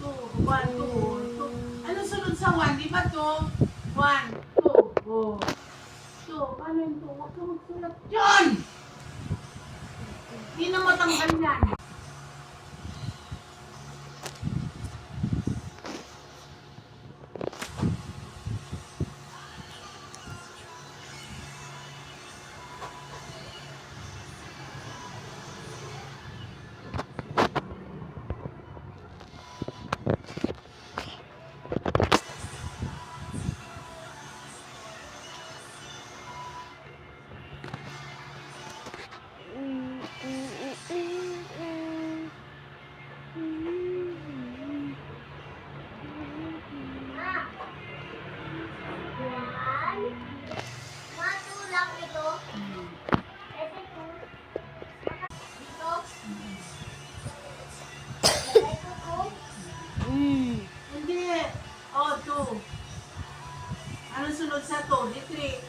2, 1, 2, 2. Ano sunod sa 1? Di ba 2? 1, 2. Oh. 2. Paano yung 2? Huwag ka magsulat dyan! Hindi na matanggal yan. Hindi. Oh, 2. Ano sunod sa 2? Di 3.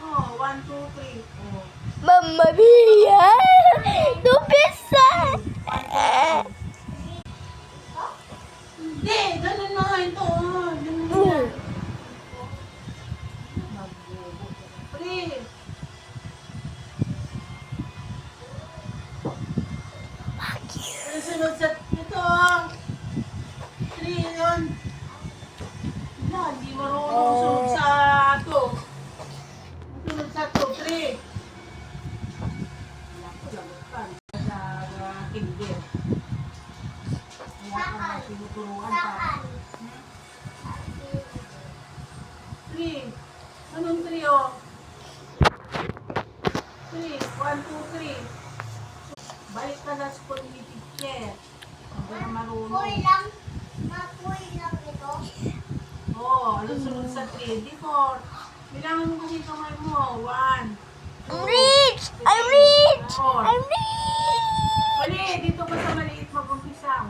Oh, 1, 2, 3. Oh. Mamma mia! Tu pensa? Hindi, ganun na nga ito. Oh, ganun na yan. 3. Ano sunod sa ito? 3 yun. Wala, hindi marunong sunod sa 2. Sunod sa 2, 3. Wala ko, lagot pa. Sa kinder. Kaya ka na tinuturuan pa. 3. Anong 3 oh? 3. 1, 2, 3. Balik ka na sa school ni teacher. Hindi ka marunong. Oo, ano sunod sa 3? Di 4. Bilangan mo kasi kamay mo. 1. I'm rich! I'm rich! 4. I'm rich! Uli, dito ka sa maliit mag-umpisa.